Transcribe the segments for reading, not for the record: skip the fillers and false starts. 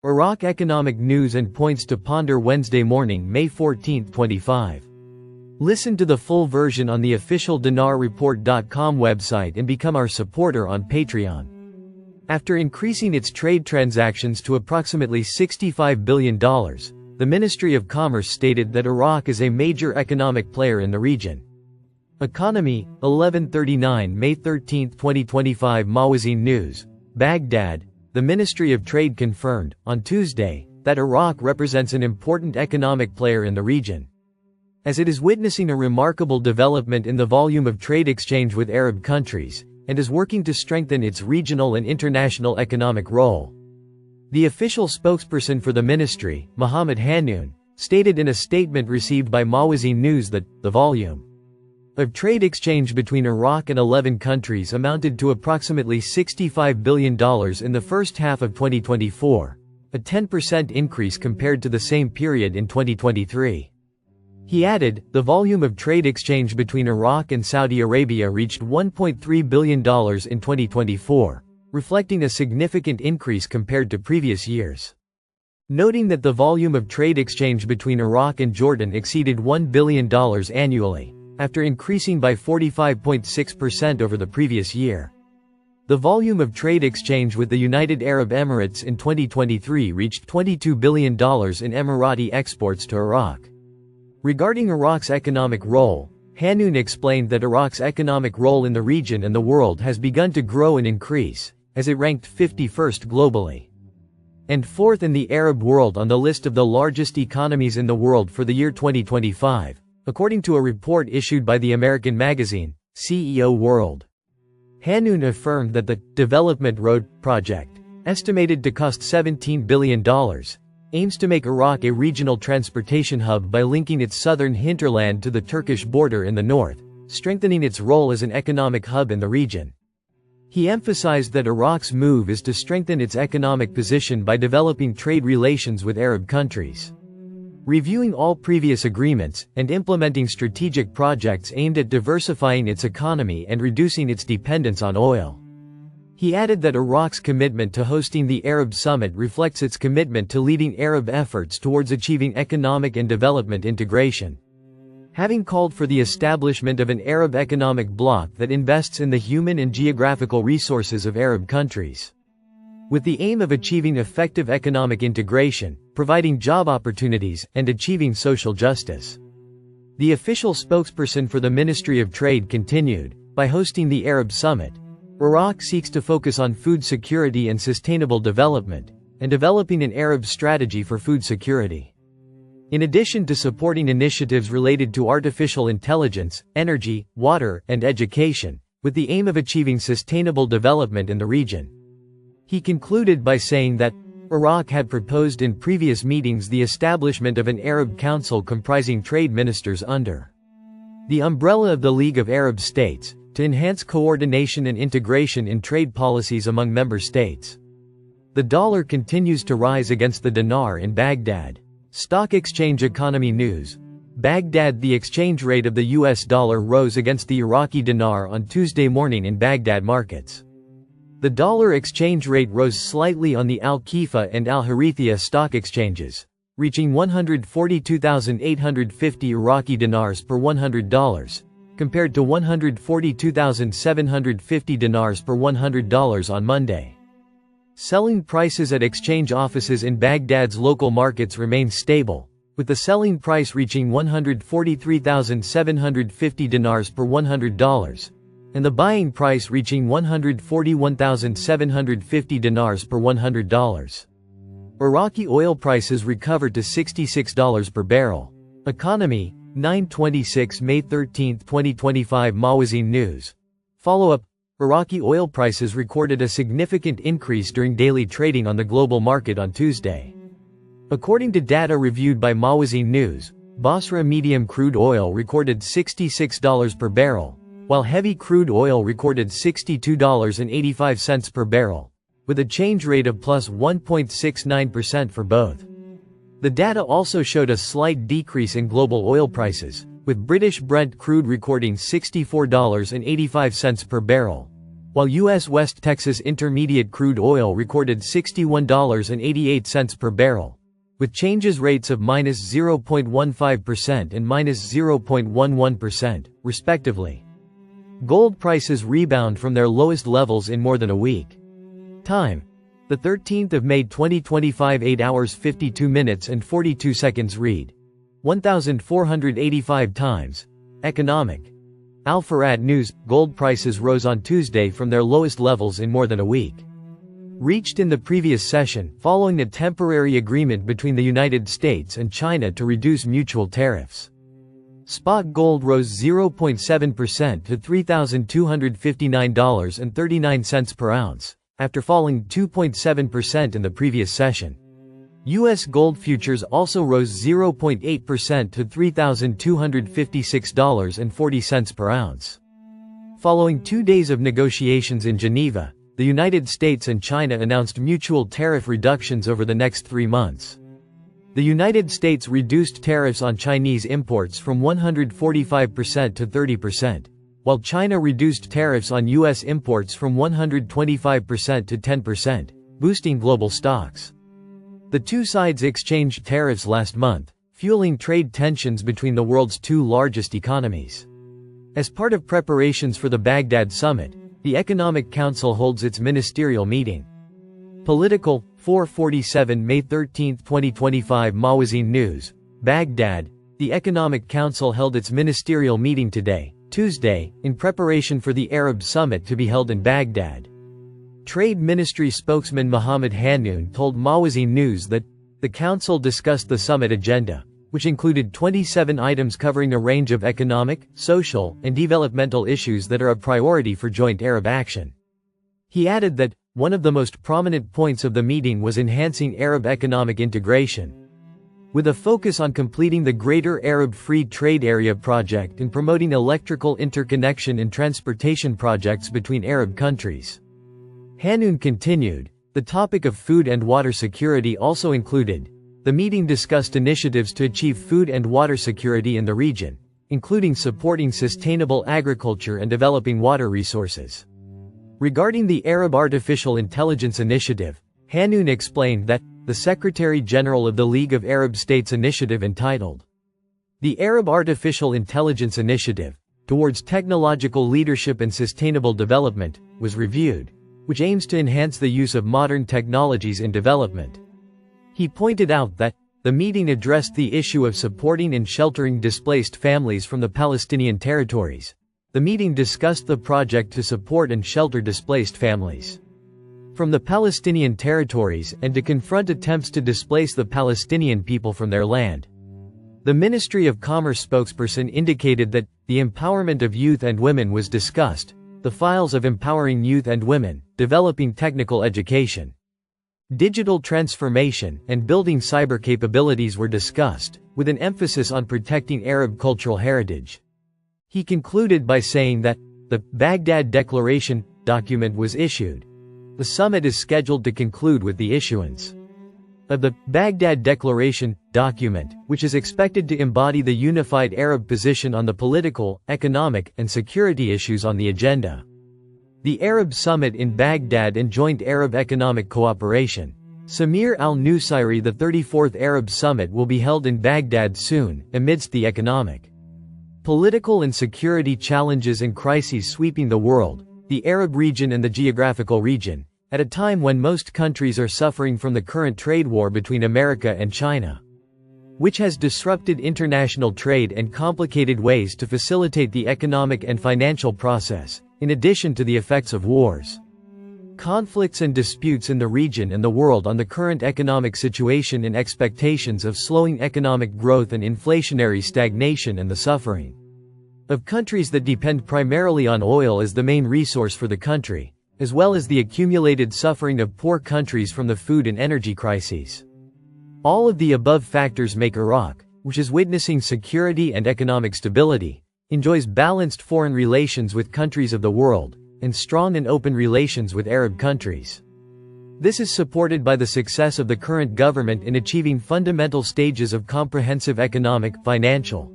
Iraq economic news and points to ponder Wednesday morning, May 14, 25. Listen to the full version on the official dinarreport.com website and become our supporter on Patreon. After increasing its trade transactions to approximately $65 billion, the Ministry of Commerce stated that Iraq is a major economic player in the region. Economy, 11:39 May 13, 2025. Mawazin News, Baghdad. The Ministry of Trade confirmed, on Tuesday, that Iraq represents an important economic player in the region, as it is witnessing a remarkable development in the volume of trade exchange with Arab countries, and is working to strengthen its regional and international economic role. The official spokesperson for the ministry, Mohammed Hanoun, stated in a statement received by Mawazin News that the volume of trade exchange between Iraq and 11 countries amounted to approximately $65 billion in the first half of 2024, a 10% increase compared to the same period in 2023. He added, the volume of trade exchange between Iraq and Saudi Arabia reached $1.3 billion in 2024, reflecting a significant increase compared to previous years. Noting that the volume of trade exchange between Iraq and Jordan exceeded $1 billion annually, after increasing by 45.6% over the previous year. The volume of trade exchange with the United Arab Emirates in 2023 reached $22 billion in Emirati exports to Iraq. Regarding Iraq's economic role, Hanoun explained that Iraq's economic role in the region and the world has begun to grow and increase, as it ranked 51st globally and 4th in the Arab world on the list of the largest economies in the world for the year 2025. According to a report issued by the American magazine, CEO World. Hanoun affirmed that the Development Road project, estimated to cost $17 billion, aims to make Iraq a regional transportation hub by linking its southern hinterland to the Turkish border in the north, strengthening its role as an economic hub in the region. He emphasized that Iraq's move is to strengthen its economic position by developing trade relations with Arab countries, reviewing all previous agreements, and implementing strategic projects aimed at diversifying its economy and reducing its dependence on oil. He added that Iraq's commitment to hosting the Arab Summit reflects its commitment to leading Arab efforts towards achieving economic and development integration, having called for the establishment of an Arab economic bloc that invests in the human and geographical resources of Arab countries, with the aim of achieving effective economic integration, providing job opportunities, and achieving social justice. The official spokesperson for the Ministry of Trade continued, by hosting the Arab Summit, Iraq seeks to focus on food security and sustainable development, and developing an Arab strategy for food security. In addition to supporting initiatives related to artificial intelligence, energy, water, and education, with the aim of achieving sustainable development in the region. He concluded by saying that Iraq had proposed in previous meetings the establishment of an Arab Council comprising trade ministers under the umbrella of the League of Arab States, to enhance coordination and integration in trade policies among member states. The dollar continues to rise against the dinar in Baghdad. Stock Exchange Economy News, Baghdad. The exchange rate of the US dollar rose against the Iraqi dinar on Tuesday morning in Baghdad markets. The dollar exchange rate rose slightly on the Al-Khifa and Al-Harithia stock exchanges, reaching 142,850 Iraqi dinars per $100, compared to 142,750 dinars per $100 on Monday. Selling prices at exchange offices in Baghdad's local markets remain stable, with the selling price reaching 143,750 dinars per $100, and the buying price reaching 141,750 dinars per $100. Iraqi oil prices recovered to $66 per barrel. Economy, 9/26 May 13, 2025. Mawazin News. Follow-up, Iraqi oil prices recorded a significant increase during daily trading on the global market on Tuesday. According to data reviewed by Mawazin News, Basra medium crude oil recorded $66 per barrel, while heavy crude oil recorded $62.85 per barrel, with a change rate of plus 1.69% for both. The data also showed a slight decrease in global oil prices, with British Brent crude recording $64.85 per barrel, while U.S. West Texas Intermediate crude oil recorded $61.88 per barrel, with changes rates of -0.15% and -0.11%, respectively. Gold prices rebound from their lowest levels in more than a week. Time: the 13th of May 2025, 8 hours 52 minutes and 42 seconds. Read 1485 times. Economic. Al-Farad News: gold prices rose on Tuesday from their lowest levels in more than a week. Reached in the previous session, following a temporary agreement between the United States and China to reduce mutual tariffs. Spot gold rose 0.7% to $3,259.39 per ounce, after falling 2.7% in the previous session. U.S. gold futures also rose 0.8% to $3,256.40 per ounce. Following 2 days of negotiations in Geneva, the United States and China announced mutual tariff reductions over the next 3 months. The United States reduced tariffs on Chinese imports from 145% to 30%, while China reduced tariffs on U.S. imports from 125% to 10%, boosting global stocks. The two sides exchanged tariffs last month, fueling trade tensions between the world's two largest economies. As part of preparations for the Baghdad summit, the Economic Council holds its ministerial meeting. Political, 4:47 May 13, 2025. Mawazin News, Baghdad. The Economic Council held its ministerial meeting today, Tuesday, in preparation for the Arab summit to be held in Baghdad. Trade Ministry spokesman Mohammed Hanoun told Mawazin News that the council discussed the summit agenda, which included 27 items covering a range of economic, social, and developmental issues that are a priority for joint Arab action. He added that one of the most prominent points of the meeting was enhancing Arab economic integration, with a focus on completing the Greater Arab Free Trade Area project and promoting electrical interconnection and transportation projects between Arab countries. Hanoun continued, the topic of food and water security also included. The meeting discussed initiatives to achieve food and water security in the region, including supporting sustainable agriculture and developing water resources. Regarding the Arab Artificial Intelligence Initiative, Hanoun explained that the Secretary-General of the League of Arab States initiative entitled The Arab Artificial Intelligence Initiative, Towards Technological Leadership and Sustainable Development, was reviewed, which aims to enhance the use of modern technologies in development. He pointed out that the meeting addressed the issue of supporting and sheltering displaced families from the Palestinian territories. The meeting discussed the project to support and shelter displaced families from the Palestinian territories and to confront attempts to displace the Palestinian people from their land. The Ministry of Commerce spokesperson indicated that the empowerment of youth and women was discussed, the files of empowering youth and women, developing technical education, digital transformation, and building cyber capabilities were discussed, with an emphasis on protecting Arab cultural heritage. He concluded by saying that the Baghdad Declaration document was issued. The summit is scheduled to conclude with the issuance of the Baghdad Declaration document, which is expected to embody the unified Arab position on the political, economic, and security issues on the agenda. The Arab Summit in Baghdad and Joint Arab Economic Cooperation. Samir al-Nusayri. The 34th Arab Summit will be held in Baghdad soon, amidst the economic, political and security challenges and crises sweeping the world, the Arab region and the geographical region, at a time when most countries are suffering from the current trade war between America and China, which has disrupted international trade and complicated ways to facilitate the economic and financial process, in addition to the effects of wars, conflicts and disputes in the region and the world on the current economic situation and expectations of slowing economic growth and inflationary stagnation and the suffering of countries that depend primarily on oil as the main resource for the country, as well as the accumulated suffering of poor countries from the food and energy crises. All of the above factors make Iraq, which is witnessing security and economic stability, enjoys balanced foreign relations with countries of the world, and strong and open relations with Arab countries. This is supported by the success of the current government in achieving fundamental stages of comprehensive economic, financial,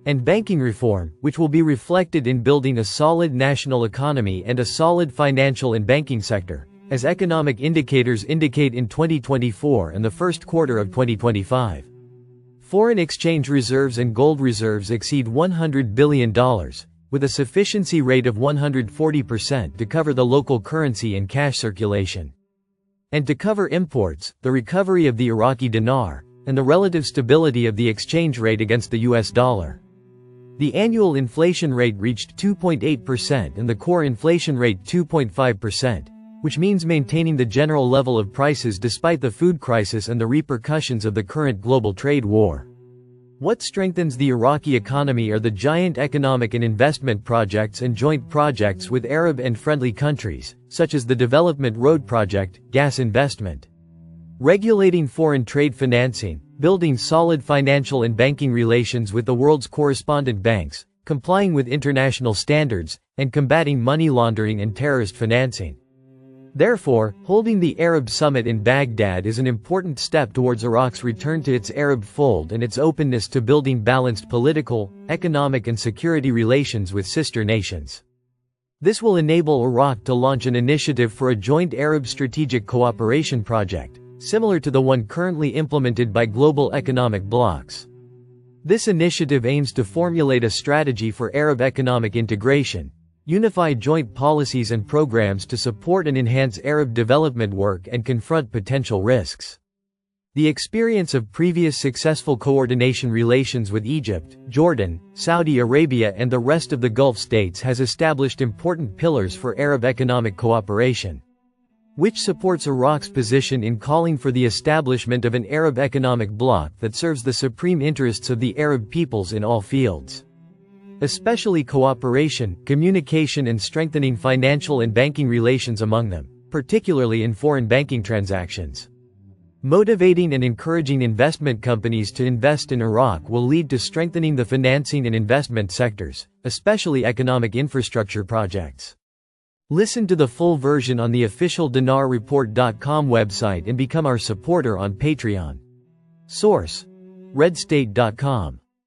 and banking reform, which will be reflected in building a solid national economy and a solid financial and banking sector, as economic indicators indicate in 2024 and the first quarter of 2025. Foreign exchange reserves and gold reserves exceed $100 billion, with a sufficiency rate of 140% to cover the local currency and cash circulation. And to cover imports, the recovery of the Iraqi dinar, and the relative stability of the exchange rate against the US dollar. The annual inflation rate reached 2.8% and the core inflation rate 2.5%, which means maintaining the general level of prices despite the food crisis and the repercussions of the current global trade war. What strengthens the Iraqi economy are the giant economic and investment projects and joint projects with Arab and friendly countries, such as the Development Road Project, gas investment, regulating foreign trade financing, building solid financial and banking relations with the world's correspondent banks, complying with international standards, and combating money laundering and terrorist financing. Therefore, holding the Arab Summit in Baghdad is an important step towards Iraq's return to its Arab fold and its openness to building balanced political, economic and security relations with sister nations. This will enable Iraq to launch an initiative for a joint Arab strategic cooperation project, similar to the one currently implemented by global economic blocs. This initiative aims to formulate a strategy for Arab economic integration, unify joint policies and programs to support and enhance Arab development work and confront potential risks. The experience of previous successful coordination relations with Egypt, Jordan, Saudi Arabia and the rest of the Gulf states has established important pillars for Arab economic cooperation, which supports Iraq's position in calling for the establishment of an Arab economic bloc that serves the supreme interests of the Arab peoples in all fields, especially cooperation, communication and strengthening financial and banking relations among them, particularly in foreign banking transactions. Motivating and encouraging investment companies to invest in Iraq will lead to strengthening the financing and investment sectors, especially economic infrastructure projects. Listen to the full version on the official dinarreport.com website and become our supporter on Patreon. Source: redstate.com